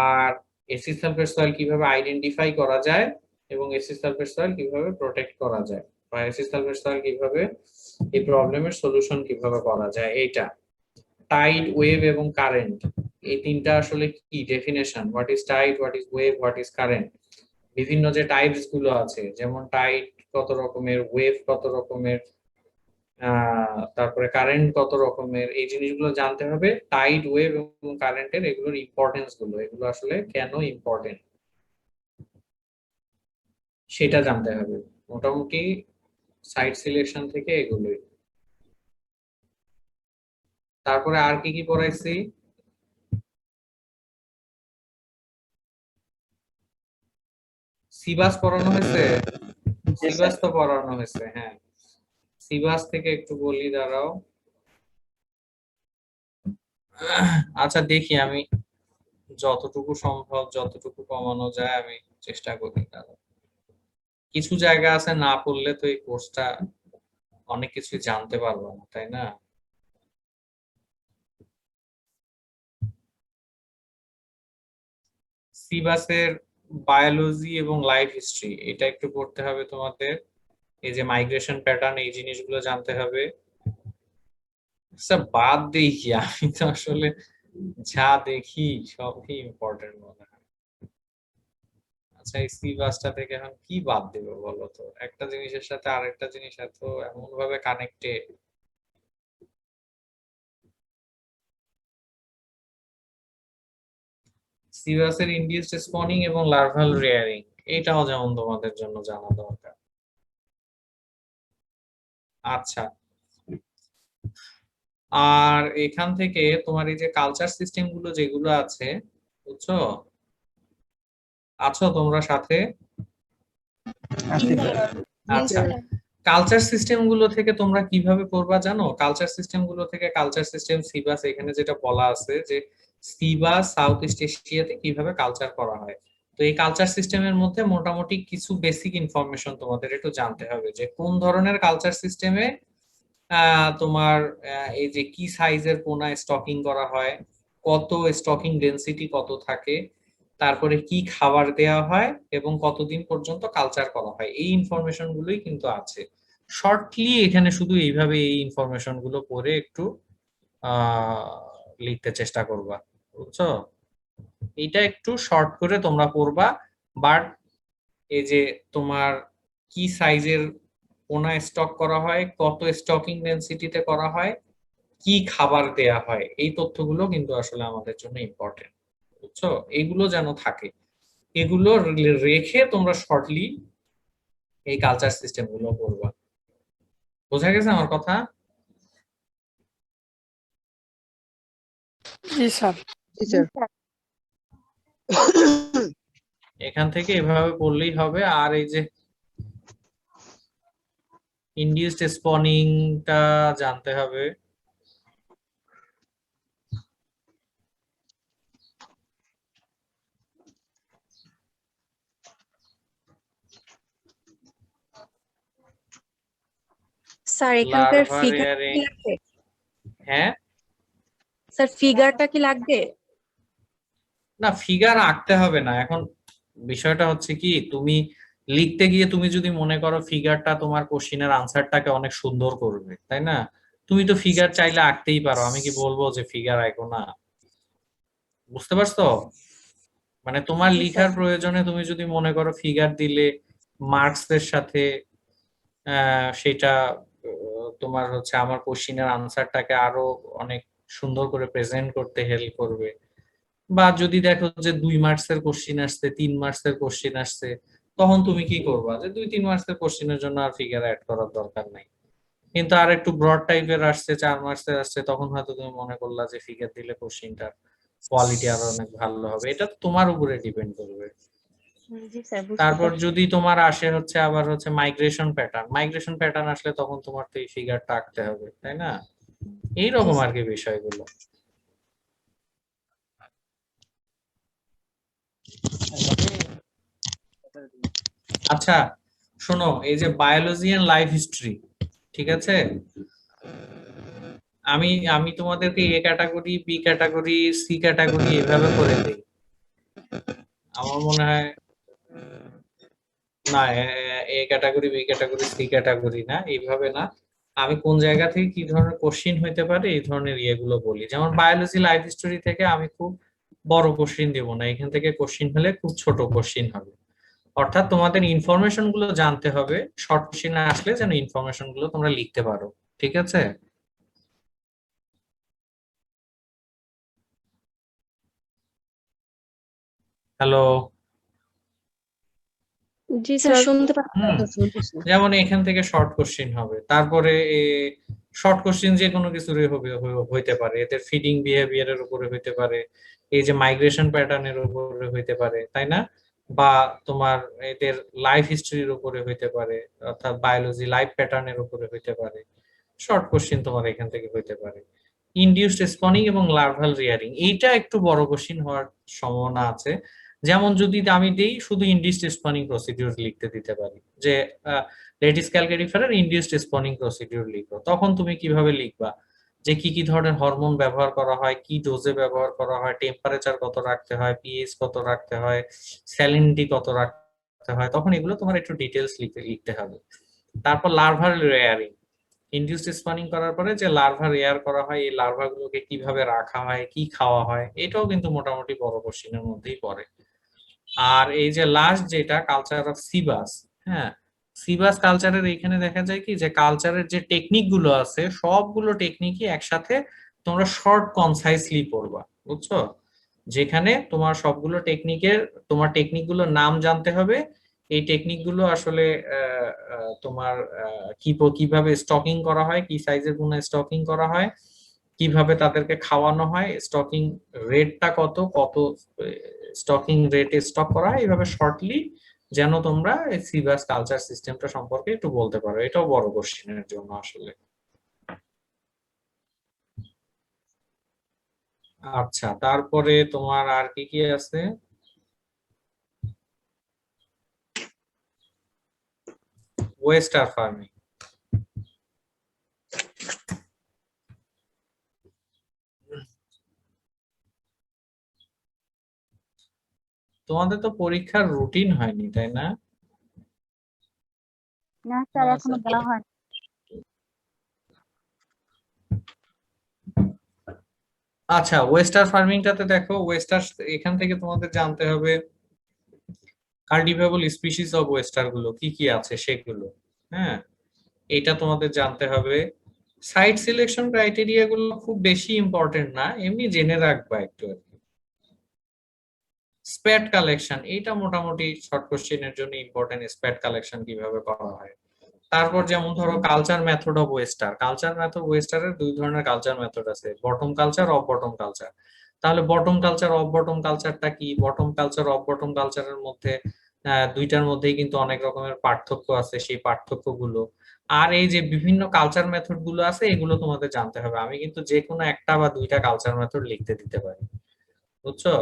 আর অ্যাসিড সালফেট সয়েল কিভাবে আইডেন্টিফাই করা যায় এবং অ্যাসিড সালফেট সয়েল কিভাবে প্রোটেক্ট করা যায়, বা অ্যাসিড সালফেট সয়েল কিভাবে এই প্রবলেমের সলিউশন কিভাবে করা যায়। এইটা টাইড, ওয়েভ এবং কারেন্ট, এই তিনটা আসলে কি definition, what is tide, what is wave, what is current. বিভিন্ন যে টাইপস গুলো আছে, যেমন টাইড কত রকমের, ওয়েভ কত রকমের, তারপরে কারেন্ট কত রকমের, এই জিনিসগুলো জানতে হবে। টাইড, ওয়েভ এবং কারেন্টের এগুলোর ইম্পর্টেন্স গুলো, এগুলো আসলে কেন ইম্পর্টেন্ট সেটা জানতে হবে। মোটামুটি সাইট সিলেকশন থেকে এগুলোই। তারপরে আর কি কি পড়াইছি? সিবাস পড়ানো হয়েছে? সিবাস তো পড়ানো হয়েছে, হ্যাঁ। সিবাস থেকে একটু বলি, দাঁড়াও। আচ্ছা, দেখি আমি যতটুকু সম্ভব, যতটুকু কমানো যায় আমি চেষ্টা করি। কারণ কিছু জায়গা আছে না পড়লে তো এই কোর্সটা অনেক কিছু জানতে পারবো না, তাই না? সিবাসের বায়োলজি এবং লাইফ হিস্ট্রি, এটা একটু পড়তে হবে তোমাদের। এই যে মাইগ্রেশন প্যাটার্ন, এই জিনিসগুলো জানতে হবে। আচ্ছা, বাদ দিই কি, আমি তো আসলে যা দেখি সবই ইম্পর্টেন্ট মনে হয়। আচ্ছা, এই সিবাসটা থেকে এখন কি বাদ দেবো বলো তো? একটা জিনিসের সাথে আরেকটা জিনিস এত এমন ভাবে কানেক্টেড। সিবাসের ইনডিউসড স্পনিং এবং লার্ভাল রেয়ারিং, এটাও যেমন তোমাদের জন্য জানা দরকার। আচ্ছা, আর এখান থেকে তোমার এই যে কালচার সিস্টেম গুলো যেগুলো আছে, বুঝছো? আছো তোমরা সাথে? আচ্ছা, কালচার সিস্টেম গুলো থেকে তোমরা কিভাবে পড়বা জানো? কালচার সিস্টেম গুলো থেকে, কালচার সিস্টেম সিবাস, এখানে যেটা বলা আছে যে সিবাস সাউথ ইস্ট এশিয়াতে কিভাবে কালচার করা হয়। তো এই কালচার সিস্টেমের মধ্যে মোটামুটি কিছু বেসিক ইনফরমেশন তোমাদের একটু জানতে হবে, যে কোন ধরনের কালচার সিস্টেমে তোমার এই যে কি সাইজের পোনা স্টকিং করা হয়, কত স্টকিং ডেনসিটি কত থাকে, তারপরে কি খাবার দেওয়া হয় এবং কতদিন পর্যন্ত কালচার করা হয়, এই ইনফরমেশন গুলোই কিন্তু আছে শর্টলি এখানে। শুধু এইভাবে এই ইনফরমেশন গুলো পড়ে একটু লিখতে চেষ্টা করবা, বুঝছো? এটা একটু শর্ট করে তোমরা পড়বা। বাট এই যে তোমার কি সাইজের কোনায় স্টক করা হয়, কত স্টকিং ডেনসিটিতে করা হয়, কি খাবার দেয়া হয়, এই তথ্যগুলো কিন্তু আসলে আমাদের জন্য ইম্পর্টেন্ট, বুঝছো? এগুলো যেন থাকে, এগুলো রেখে তোমরা শর্টলি এই কালচার সিস্টেম গুলো করবা। বোঝা গেছে আমার কথা? জি স্যার। জি স্যার। এখান থেকে এভাবে বললেই হবে। আর এই যে ইনডিউসড স্পনিংটা জানতে হবে। স্যার এখানকার লার্ভা ফিগার রেয়ারিং, কি লাগবে? হ্যাঁ স্যার ফিগারটা কি লাগবে? না, ফিগার আঁকতে হবে না। এখন বিষয়টা হচ্ছে কি, তুমি লিখতে গিয়ে তুমি যদি মনে করো ফিগারটা তোমার কোশ্চিনের আনসারটাকে অনেক সুন্দর করবে, তাই না? তুমি তো ফিগার চাইলে আঁকতেই পারো, আমি কি বলবো যে ফিগার আঁকো না? বুঝতে পারছো? মানে তোমার জি স্যার। লিখার প্রয়োজনে তুমি যদি মনে করো ফিগার দিলে মার্কস এর সাথে সেটা তোমার হচ্ছে আমার কোশ্চিনের আনসারটাকে আরো অনেক সুন্দর করে প্রেজেন্ট করতে হেল্প করবে। বা যদি দেখো যে 2 মার্কসের কোশ্চিন আসছে, 3 মার্কসের কোশ্চিন আসছে, তখন তুমি কি করবা, যে 2-3 মার্কসের কোশ্চিনের জন্য আর ফিগার অ্যাড করার দরকার নাই। কিন্তু আর একটু ব্রড টাইপের আসছে, 4 মার্কসের আসছে, তখন হয়তো তুমি মনে করলা যে ফিগার দিলে কোশ্চিনটার কোয়ালিটি আরো অনেক ভালো হবে। এটা তো তোমার উপরে ডিপেন্ড করবে। জি স্যার, বুঝতে তারপর পারছি। যদি তোমার আসে হচ্ছে আবার হচ্ছে মাইগ্রেশন প্যাটার্ন আসলে তখন তোমার তো এই ফিগারটা আঁকতে হবে, তাই না? জি এইরকম আর স্যার। কি বিষয়গুলো। আচ্ছা শোনো, এই যে বায়োলজি এন্ড লাইফ হিস্ট্রি, ঠিক আছে, আমি আমি তোমাদেরকে A category, B category, C category এভাবে করে দেই। আমার মনে হয় না, A category, B category, C category না, এইভাবে না। আমি কোন জায়গা থেকে কি ধরনের কোশ্চিন হইতে পারে এই ধরনের ইয়েগুলো বলি। যেমন বায়োলজি লাইফ হিস্টোরি থেকে আমি খুব বড় কোশ্চিন দেবো না, এখান থেকে কোশ্চিন হলে খুব ছোট কোশ্চিন হবে। অর্থাৎ তোমাদের ইনফরমেশন গুলো জানতে হবে, শর্ট কোশ্চিন আসলে যেন ইনফরমেশন গুলো তোমরা লিখতে পারো, ঠিক আছে? হ্যালো। জি স্যার স্যার। শুনতে পাচ্ছি। যেমন এখান থেকে শর্ট কোশ্চিন হবে, তারপরে শর্ট কোশ্চিন যে কোনো কিছুর হইতে পারে, এদের ফিডিং বিহেভিয়ারের উপরে হইতে পারে, এই যে মাইগ্রেশন প্যাটার্নের উপরে হইতে পারে, তাই না? বা তোমার এদের লাইফ হিস্ট্রির উপরে হইতে পারে, অর্থাৎ বায়োলজি লাইফ প্যাটার্নের উপরে হইতে পারে। শর্ট কোশ্চিন তোমার এখান থেকে হইতে পারে। ইনডিউসড স্পনিং এবং লার্ভাল রিয়ারিং, এইটা একটু বড় কোশ্চিন হওয়ার সম্ভাবনা আছে। যেমন যদি আমি দেই শুধু ইনডিউসড স্পনিং প্রসিডিউর লিখতে দিতে পারি, যে লেটিস ক্যালকারিফারের ইনডিউসড স্পনিং প্রসিডিউর লিখো, তখন তুমি কিভাবে লিখবা, যে কি কি ধরনের হরমোন ব্যবহার করা হয়, কি ডোজে ব্যবহার করা হয়, টেম্পারেচার কত রাখতে হয়, পিএইচ কত রাখতে হয়, স্যালিনিটি কত রাখতে হয়, তখন এগুলো তোমার একটু ডিটেলস লিখতে হবে। তারপর লার্ভাল রেয়ারিং, ইনডিউসড স্পানিং করার পরে যে লার্ভা রেয়ার করা হয়, এই লার্ভা গুলোকে কিভাবে রাখা হয়, কি খাওয়া হয়, এটাও কিন্তু মোটামুটি বড় কোশ্চিনের মধ্যেই পড়ে। আর এই যে লাস্ট যেটা কালচার অফ সিবাস, হ্যাঁ, সিবাস কালচারের এখানে দেখা যায় কি যে কালচারের যে টেকনিক গুলো আছে সবগুলো টেকনিকই একসাথে তোমরা শর্ট কনসাইসলি পড়বা, বুঝছো? যেখানে তোমার সবগুলো টেকনিকের, তোমার টেকনিক গুলোর নাম জানতে হবে। এই টেকনিক গুলো আসলে তোমার কিভাবে স্টকিং করা হয়, কি সাইজের গুলো স্টকিং করা হয়, কিভাবে তাদেরকে খাওয়ানো হয়, স্টকিং রেটটা কত কত স্টকিং রেটে স্টক করা হয়, এইভাবে শর্টলি যেন তোমরা এই সিবাস কালচার সিস্টেমটা সম্পর্কে একটু বলতে পারো। এটাও বড় কোশ্চেনের জন্য আসলে। আচ্ছা, তারপরে তোমার আর কি কি আছে? ওয়েস্টার ফার্মিং, তোমাদের তো পরীক্ষার রুটিন হয়নি, তাই না? না স্যার, না এখনো স্যার। দেওয়া হয়নি। আচ্ছা, ওয়েস্টার ফার্মিংটাতে দেখো, ওয়েস্টার এখান থেকে তোমাদের জানতে হবে কাল্টিভেবল স্পিসিস অফ ওয়েস্টার গুলো কি কি আছে সেগুলো, হ্যাঁ। এটা তোমাদের জানতে হবে। সাইট সিলেকশন ক্রাইটেরিয়া গুলো খুব বেশি ইম্পর্টেন্ট না, এমনি জেনে রাখবা একটু আর কি। স্প্যাট কালেকশন এটা মোটামুটি শর্ট কোশ্চেনের জন্য ইম্পর্টেন্ট, স্প্যাট কালেকশন কিভাবে করা হয়। তারপর যেমন ধরো culture method of oyster, culture method ওয়েস্টারের দুই ধরনের কালচার মেথড আছে, bottom culture, off bottom culture. তাহলে বটম কালচার অফ বটম কালচারটা কি? বটম কালচার অফ বটম কালচারের মধ্যে দুইটার মধ্যেই কিন্তু অনেক রকমের পার্থক্য আছে, সেই পার্থক্যগুলো আর এই যে বিভিন্ন কালচার মেথড গুলো আছে এগুলো তোমাদের জানতে হবে। আমি কিন্তু যে কোনো একটা বা দুইটা কালচার মেথড লিখতে দিতে পারি, বুঝছো?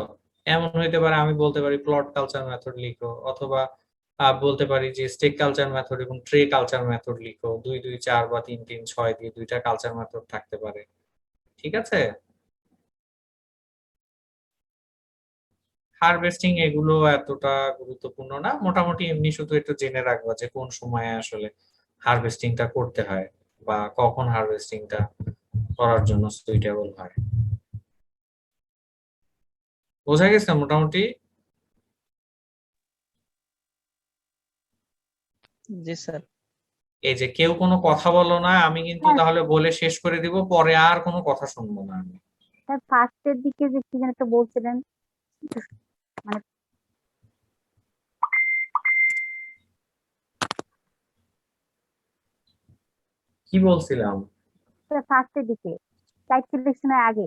এমন হইতে পারে আমি বলতে পারি প্লট কালচার মেথড লিখো, অথবা বলতে পারি যে স্টেক কালচার মেথড এবং ট্রে কালচার মেথড লিখো, 2 2 4 বা 3 3 6 দিয়ে দুইটা কালচার মেথড থাকতে পারে, ঠিক আছে? হারভেস্টিং এগুলো এতটা গুরুত্বপূর্ণ না, মোটামুটি এমনি শুধু একটু জেনে রাখবা যে কোন সময়ে আসলে হারভেস্টিংটা করতে হয় বা কখন হারভেস্টিংটা করার জন্য সুইটেবল হয়। বোঝা গেছে মোটামুটি? জি স্যার। এই যে কেউ কোনো কথা বলো না, আমি কিন্তু হ্যাঁ। তাহলে বলে শেষ করে দিব, পরে আর কোনো কথা শুনবো না আমি। স্যার ফার্স্টের দিকে যে কি যেন একটা বলছিলেন, মানে কি বলছিলাম? স্যার ফার্স্টের দিকে সাইট সিলেকশনের আগে।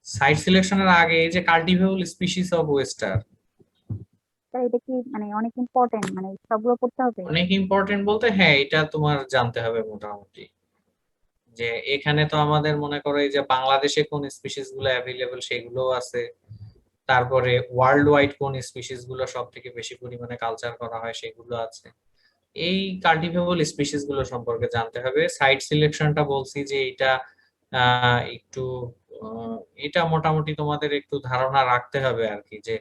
সাইট সিলেকশনের আগে এই যে cultivable species of oyster, sir এটা কি মানে অনেক ইম্পর্টেন্ট, মানে সবগুলো পড়তে হবে? অনেক ইম্পর্টেন্ট বলতে হ্যাঁ এটা তোমার জানতে হবে মোটামুটি। যে এখানে তো আমাদের মনে করো এই যে বাংলাদেশে কোন স্পিসিস গুলো অ্যাভেলেবল সেগুলো আছে, তারপরে ওয়ার্ল্ড ওয়াইড কোন স্পিসিস গুলো সব থেকে বেশি পরিমাণে কালচার করা হয় সেগুলো আছে। এই কাল্টিভেবল স্পিসিস গুলো সম্পর্কে জানতে হবে। সাইট সিলেকশনটা বলছি যে এটা একটু এটা মোটামুটি তোমাদের একটু ধারণা রাখতে হবে আর কি, যে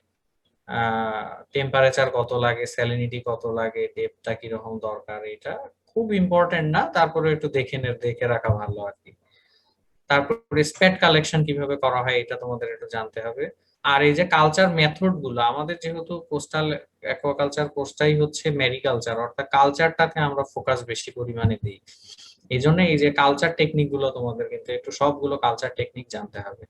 টেম্পারেচার কত লাগে, স্যালিনিটি কত লাগে, ডেপটা কিরকম দরকার, এটা খুব ইম্পর্টেন্ট না, তারপরে একটু দেখে রাখা ভালো আর কি। তারপরে স্প্যাট কালেকশন কিভাবে করা হয় এটা তোমাদের একটু জানতে হবে। আর এই যে কালচার মেথড গুলো, আমাদের যেহেতু কোস্টাল অ্যাকোয়াকালচার কোর্সটাই হচ্ছে ম্যারিকালচার, অর্থাৎ কালচারটাকে আমরা ফোকাস বেশি পরিমাণে দিই, এই জন্য এই যে কালচার টেকনিক গুলো তোমাদের কিন্তু একটু সবগুলো কালচার টেকনিক জানতে হবে।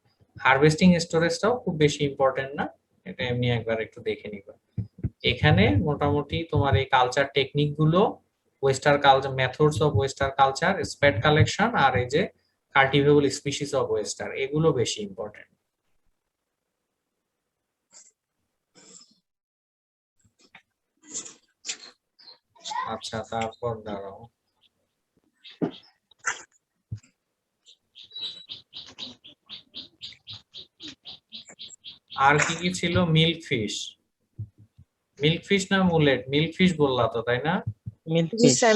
হারভেস্টিং স্টোরেজটাও খুব বেশি ইম্পর্টেন্ট না, এটা এমনি একবার একটু দেখে নিবা। এখানে মোটামুটি তোমার এই কালচার টেকনিক গুলো, oyster culture, methods of oyster culture, spat collection আর এই যে কাল্টিভেবল স্পিসিস অফ ওয়েস্টার, এগুলো বেশি ইম্পর্টেন্ট। আচ্ছা তারপর দাঁড়াও, আর কি কি ছিল? মিল্ক ফিশ, মিল্ক ফিশ না মুলেট? মিল্ক ফিশ বললা তো তাই না? মিল্ক জি fish. Sir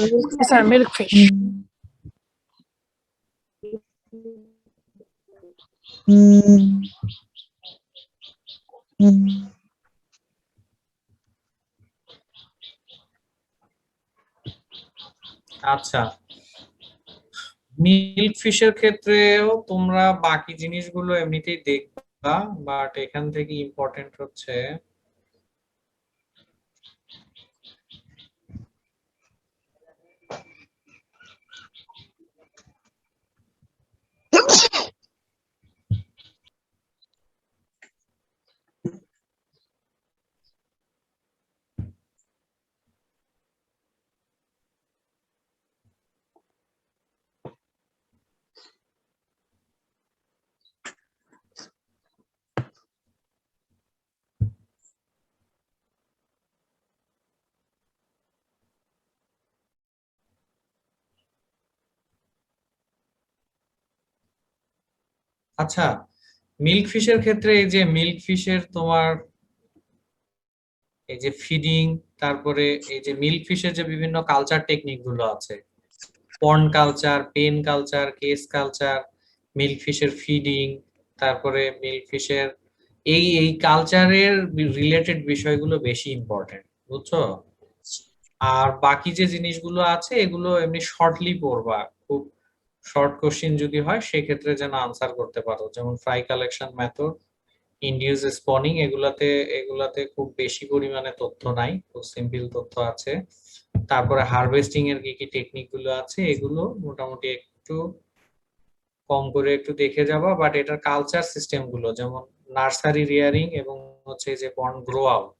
sir milk fish. আচ্ছা, মিল্ক ফিশের ক্ষেত্রেও তোমরা বাকি জিনিসগুলো এমনিতেই দেখবা, বাট এখান থেকে ইম্পর্টেন্ট হচ্ছে আচ্ছা মিল্ক ফিশের ক্ষেত্রে এই যে মিল্ক ফিশের তোমার এই যে ফিডিং, তারপরে এই যে মিল্ক ফিশের যে বিভিন্ন কালচার টেকনিক গুলো আছে, pond culture, pen culture, cage culture, milk ফিশের ফিডিং, তারপরে মিল্ক ফিশের এই এই কালচারের রিলেটেড বিষয়গুলো বেশি ইম্পর্টেন্ট, বুঝছো? আর বাকি যে জিনিসগুলো আছে এগুলো এমনি শর্টলি পড়বা, খুব শর্ট কোশ্চিন যদি হয় সেক্ষেত্রে যেন আনসার করতে পারো। যেমন fry collection method, induce spawning, এগুলাতে খুব বেশি পরিমাণে তথ্য নাই, খুব সিম্পল তথ্য আছে। তারপরে হারভেস্টিং এর কি কি টেকনিক গুলো আছে এগুলো মোটামুটি একটু কম করে একটু দেখে যাবা, বাট এটার কালচার সিস্টেম গুলো যেমন নার্সারি রিয়ারিং এবং হচ্ছে যে পন্ড গ্রো আউট,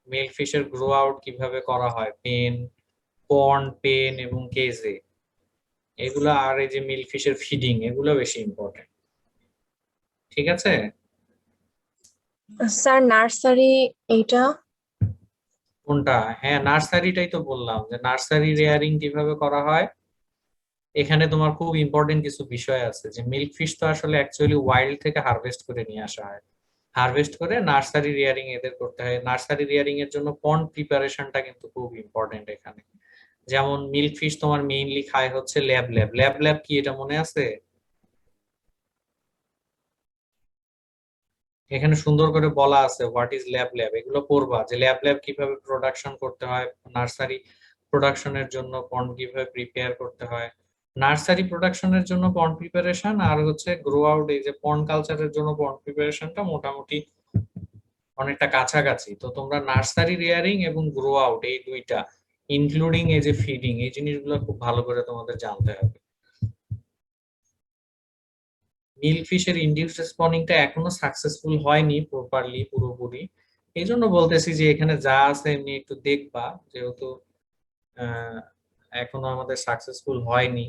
মেল ফিশের গ্রো আউট কিভাবে করা হয় পেন, পন্ড, পেন এবং কেজে, এগুলো আর এই যে মিল ফিশের ফিডিং, এগুলো বেশি ইম্পর্টেন্ট। ঠিক আছে? স্যার নার্সারি এইটা কোনটা? হ্যাঁ, নার্সারিটাই তো বললাম যে নার্সারি রেয়ারিং কিভাবে করা হয়। এখানে তোমার খুব ইম্পর্টেন্ট কিছু বিষয় আছে, যে মিল্ক ফিশ তো আসলে অ্যাকচুয়ালি ওয়াইল্ড থেকে হারভেস্ট করে নিয়ে আসা হয়, হারভেস্ট করে নার্সারি রিয়ারিং এদের করতে হয়। নার্সারি রিয়ারিং এর জন্য পন্ড প্রিপারেশনটা কিন্তু খুব ইম্পর্টেন্ট এখানে। যেমন মিল্ক ফিশ তোমার মেইনলি খায় হচ্ছে ল্যাব ল্যাব। ল্যাব ল্যাব কি এটা মনে আছে? এখানে সুন্দর করে বলা আছে হোয়াট ইজ ল্যাব ল্যাব, এগুলো পড়বা যে ল্যাব ল্যাব কিভাবে প্রোডাকশন করতে হয়, নার্সারি প্রোডাকশনের জন্য পন্ড কিভাবে প্রিপেয়ার করতে হয়। নার্সারি প্রোডাকশনের জন্য পন্ড প্রিপারেশন আর হচ্ছে গ্রো আউট, এই যে পন্ড কালচারের জন্য পন্ড প্রিপারেশনটা মোটামুটি অনেকটা কাছাকাছি। তো তোমরা নার্সারি রিয়ারিং এবং গ্রো আউট এই দুইটা ইনক্লুডিং এই যে ফিডিং, এই জিনিসগুলো খুব ভালো করে তোমাদের জানতে হবে। মিল্ক ফিশের ইনডিউসড স্পনিংটা এখনো সাকসেসফুল হয়নি প্রপারলি, পুরোপুরি। এই জন্য বলতেছি যে এখানে যা আছে এমনি একটু দেখবা, যেহেতু এখনো আমাদের সাকসেসফুল হয়নি,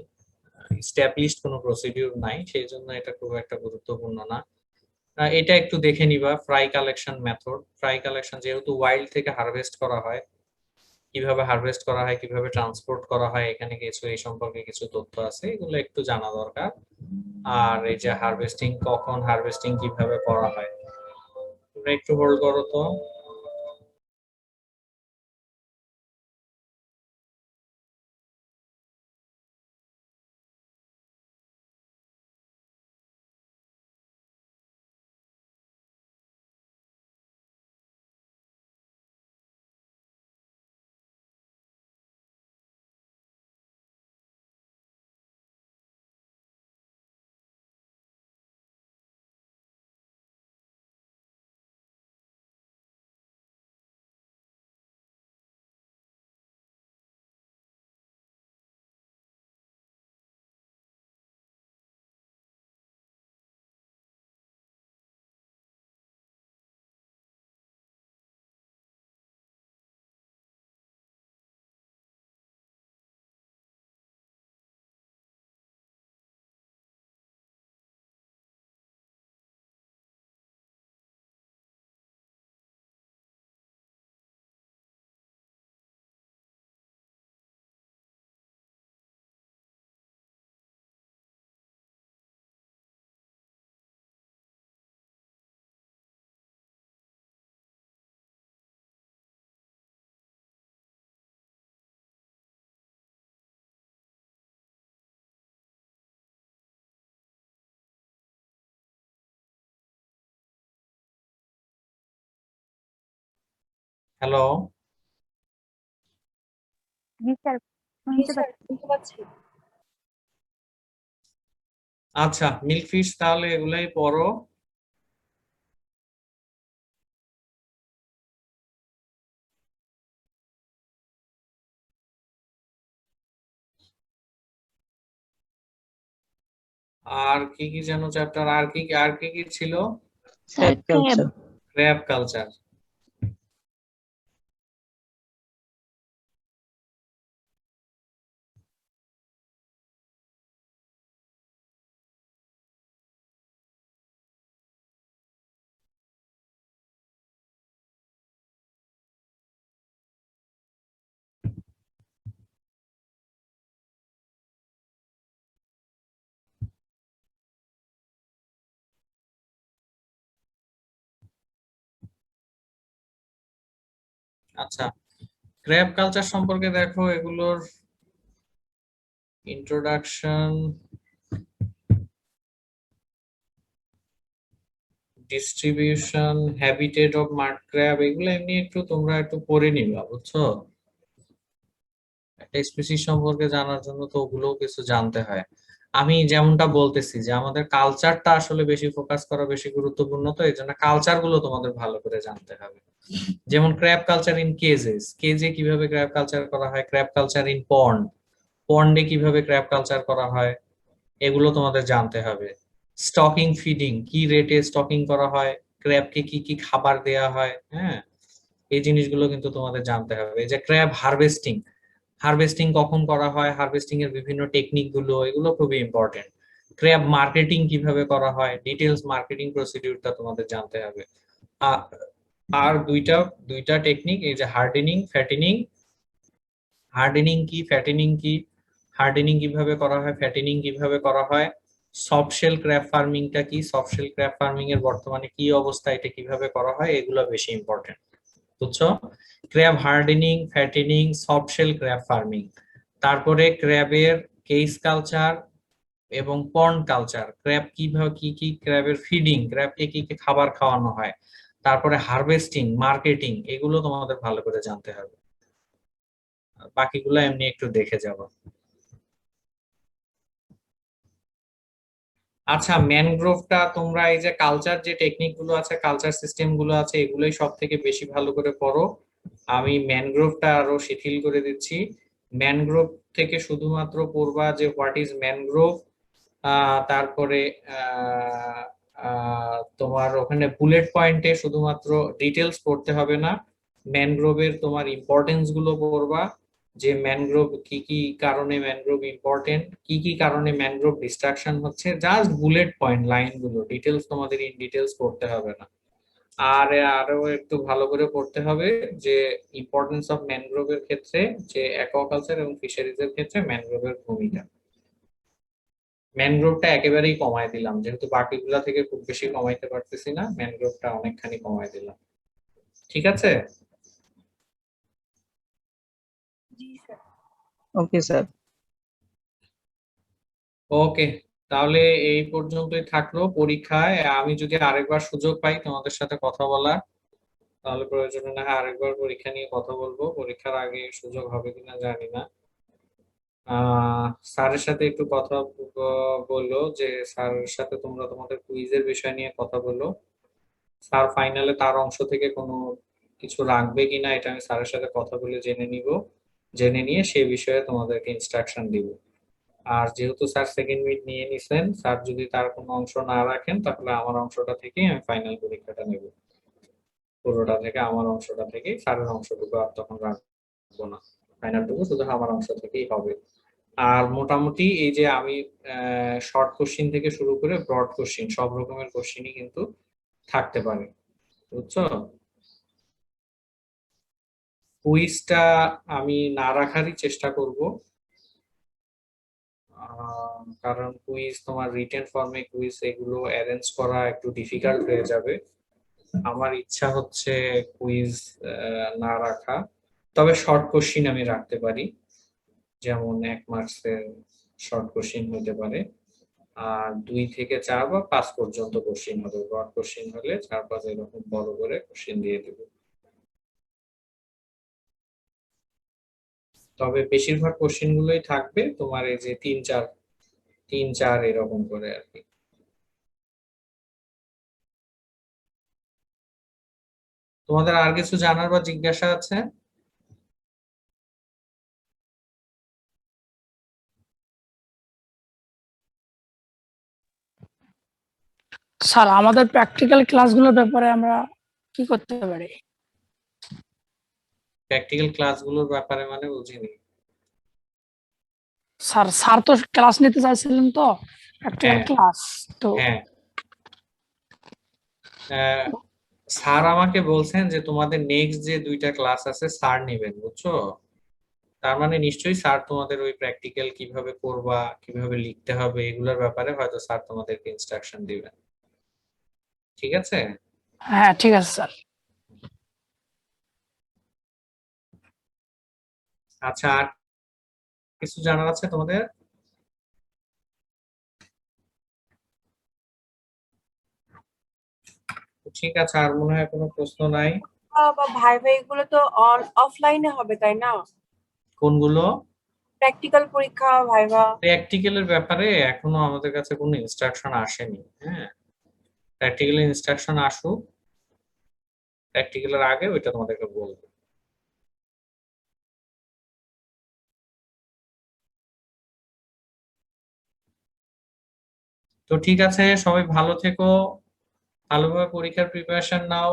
এস্টাবলিশড কোনো প্রসিডিউর নাই, সেই জন্য এটা খুব একটা গুরুত্বপূর্ণ না। এটা একটু দেখে নিবা, fry collection method. Fry collection যেহেতু ওয়াইল্ড থেকে হারভেস্ট করা হয়, কিভাবে হারভেস্ট করা হয়, কিভাবে ট্রান্সপোর্ট করা হয়, এখানে কিছু এই সম্পর্কে কিছু তথ্য আছে, এগুলো একটু জানা দরকার। আর এই যে হারভেস্টিং, কখন হারভেস্টিং কিভাবে করা হয়, তোমরা একটু হোল্ড করো তো। হ্যালো, জি স্যার, শুনতে পাচ্ছি। আচ্ছা মিল্ক ফিশ তাহলে এগুলাই পড়ো। আর কি কি যেন চ্যাপ্টার, আর কি কি ছিল? Crab culture. Crab culture. আচ্ছা, ক্র্যাব কালচার সম্পর্কে দেখো, এগুলোর introduction, distribution, habitat of মাড crab, এগুলো এমনি একটু তোমরা একটু পড়ে নিবা, বুঝছো? একটা স্পিসিস সম্পর্কে জানার জন্য তো ওগুলোও কিছু জানতে হয়। আমি যেমনটা বলতেছি যে আমাদের কালচারটা আসলে বেশি ফোকাস করা বেশি গুরুত্বপূর্ণ, তো এই জন্য কালচার গুলো তোমাদের ভালো করে জানতে হবে। যেমন ক্র্যাব কালচার ইন কেজেস, কেজে কিভাবে ক্র্যাব কালচার করা হয়, ক্র্যাব কালচার ইন পন্ড, পন্ডে কিভাবে ক্র্যাব কালচার করা হয়, এগুলো তোমাদের জানতে হবে। স্টকিং ফিডিং, কি রেটে স্টকিং করা হয়, ক্র্যাবকে কি কি খাবার দেয়া হয়, হ্যাঁ, এই জিনিসগুলো কিন্তু তোমাদের জানতে হবে। এই যে ক্র্যাব হারভেস্টিং, হারভেস্টিং কখন করা হয়, হারভেস্টিং এর বিভিন্ন টেকনিক গুলো, এগুলো খুবই ইম্পর্টেন্ট। ক্র্যাব মার্কেটিং কিভাবে করা হয়, ডিটেলস মার্কেটিং প্রসিডিউরটা তোমাদের জানতে হবে। আর দুইটা দুইটা টেকনিক, এই যে হার্ডেনিং ফ্যাটেনিং, হার্ডেনিং কি ফ্যাটেনিং কি, হার্ডেনিং কিভাবে করা হয়, ফ্যাটেনিং কিভাবে করা হয়, সফট শেল ক্র্যাব ফার্মিংটা কি, সফট শেল ক্র্যাব ফার্মিং এর বর্তমানে কি অবস্থা, এটা কিভাবে করা হয়, এগুলো বেশি ইম্পর্টেন্ট, বুঝছো? Crab hardening, fattening, soft shell crab farming, তারপরে ক্র্যাবের কেস কালচার এবং পন্ড কালচার, ক্র্যাব কিভাবে কি কি ক্র্যাবের ফিডিং, ক্র্যাবকে কি কি খাবার খাওয়ানো হয়, তারপরে হারভেস্টিং, মার্কেটিং, এগুলো তোমাদের ভালো করে জানতে হবে। বাকিগুলো এমনি একটু দেখে যাবো। আচ্ছা, ম্যানগ্রোভটা তোমরা এই যে কালচার যে টেকনিক গুলো আছে, কালচার সিস্টেম গুলো আছে, এগুলোই সব থেকে বেশি ভালো করে পড়ো। আমি ম্যানগ্রোভটা আরো শিথিল করে দিচ্ছি। ম্যানগ্রোভ থেকে শুধুমাত্র পড়বা যে হোয়াট ইজ ম্যানগ্রোভ, তারপরে তোমার ওখানে বুলেট পয়েন্টে শুধুমাত্র ডিটেলস পড়তে হবে না, ম্যানগ্রোভের তোমার ইম্পর্টেন্স গুলো পড়বা, যে ম্যানগ্রোভ কি কি কারণে ম্যানগ্রোভ ইম্পর্টেন্ট, কি কি কারণে ম্যানগ্রোভ ডিস্ট্রাকশন হচ্ছে, জাস্ট বুলেট পয়েন্ট লাইন গুলো, ডিটেলস তোমাদের ইন ডিটেলস পড়তে হবে না। আর আরো একটু ভালো করে পড়তে হবে যে ইম্পর্টেন্স অফ ম্যানগ্রোভের ক্ষেত্রে, যে অ্যাকুয়াকালচার এবং ফিশারিজ এর ক্ষেত্রে ম্যানগ্রোভের ভূমিকা। ম্যানগ্রোভটা একেবারেই কমায় দিলাম, যেহেতু বাকিগুলা থেকে খুব বেশি কমাইতে পারতেছি না, ম্যানগ্রোভটা অনেকখানি কমায় দিলাম। ঠিক আছে? Okay sir. ওকে, তাহলে এই পর্যন্তই থাকলো। পরীক্ষায় আমি যদি আরেকবার সুযোগ পাই তোমাদের সাথে কথা বলার, তাহলে প্রয়োজনে না হয় আরেকবার পরীক্ষা নিয়ে কথা বলবো। পরীক্ষার আগে সুযোগ হবে কিনা জানি না। স্যারের সাথে একটু কথা বললো যে স্যারের সাথে তোমরা তোমাদের কুইজের বিষয় নিয়ে কথা বলো। স্যার ফাইনালে তার অংশ থেকে কোনো কিছু রাখবে কিনা এটা আমি স্যারের সাথে কথা বলে জেনে নিব, জেনে নিয়ে সে বিষয়ে তোমাদেরকে ইনস্ট্রাকশন দিব। আর যেহেতু স্যার সেকেন্ড মিড নিয়ে নিছেন, স্যার যদি তার কোনো অংশ না রাখেন তাহলে আমার অংশটা থেকেই আমি ফাইনাল পরীক্ষাটা নেব, পুরোটা থেকে আমার অংশটা থেকেই, স্যারের অংশটুকু আর তখন রাখবো না, ফাইনালটুকু শুধু আমার অংশ থেকেই হবে। আর মোটামুটি এই যে আমি শর্ট কোশ্চিন থেকে শুরু করে ব্রড কোশ্চিন সব রকমের কোশ্চিনই কিন্তু থাকতে পারে, বুঝছো? কুইজটা আমি না রাখারই চেষ্টা করব, কারণ কুইজ তোমার রিটেন ফর্মে কুইজ এগুলো অ্যারেঞ্জ করা একটু ডিফিকাল্ট হয়ে যাবে। আমার ইচ্ছা হচ্ছে কুইজ না রাখা, তবে শর্ট কোশ্চিন আমি রাখতে পারি, যেমন 1 মার্কসের শর্ট কোশ্চিন হতে পারে, আর 2 থেকে 4 বা 5 পর্যন্ত কোশ্চিন হবে। ব্রড কোশ্চিন হলে 4-5 এরকম বড় করে কোশ্চিন দিয়ে দেবো। তবে বেশিরভাগ কোশ্চিন গুলোই থাকবে তোমার এই যে 3-4 এরকম করে আর কি। তোমাদের আর কিছু জানার বা জিজ্ঞাসা আছে? স্যার আমাদের প্র্যাকটিক্যাল ক্লাসগুলোর ব্যাপারে আমরা কি করতে পারি? প্র্যাকটিক্যাল ক্লাসগুলোর ব্যাপারে মানে বুঝিনি। স্যার তো ক্লাস নিতে চাইছিলেন, তো প্র্যাকটিক্যাল হ্যাঁ ক্লাস তো হ্যাঁ, স্যার আমাকে বলছেন যে তোমাদের নেক্সট যে 2টা ক্লাস আছে স্যার নেবেন, বুঝছো? তার মানে নিশ্চয়ই স্যার তোমাদের ওই প্র্যাকটিক্যাল কিভাবে করবা, কিভাবে লিখতে হবে, এগুলোর ব্যাপারে হয়তো স্যার তোমাদেরকে ইনস্ট্রাকশন দিবেন। ঠিক আছে? হ্যাঁ ঠিক আছে স্যার। আচ্ছা, আর কিছু জানার আছে তোমাদের? ঠিক আছে, আর মনে হয় কোনো প্রশ্ন নাই। বা ভাই এগুলো তো অফলাইনে হবে তাই না? কোনগুলো? প্র্যাকটিক্যাল পরীক্ষা ভাইভা প্র্যাকটিক্যালের ব্যাপারে এখনো আমাদের কাছে কোনো ইনস্ট্রাকশন আসেনি। হ্যাঁ, প্র্যাকটিক্যাল ইনস্ট্রাকশন আসুক, প্র্যাকটিক্যালের আগে ওইটা তোমাদেরকে বলবো। তো ঠিক আছে, সবাই ভালো থেকো, ভালোভাবে পরীক্ষার প্রিপারেশন নাও।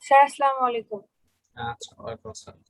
স্যার আসসালামু আলাইকুম। আচ্ছা, ওয়ালাইকুম আসসালাম।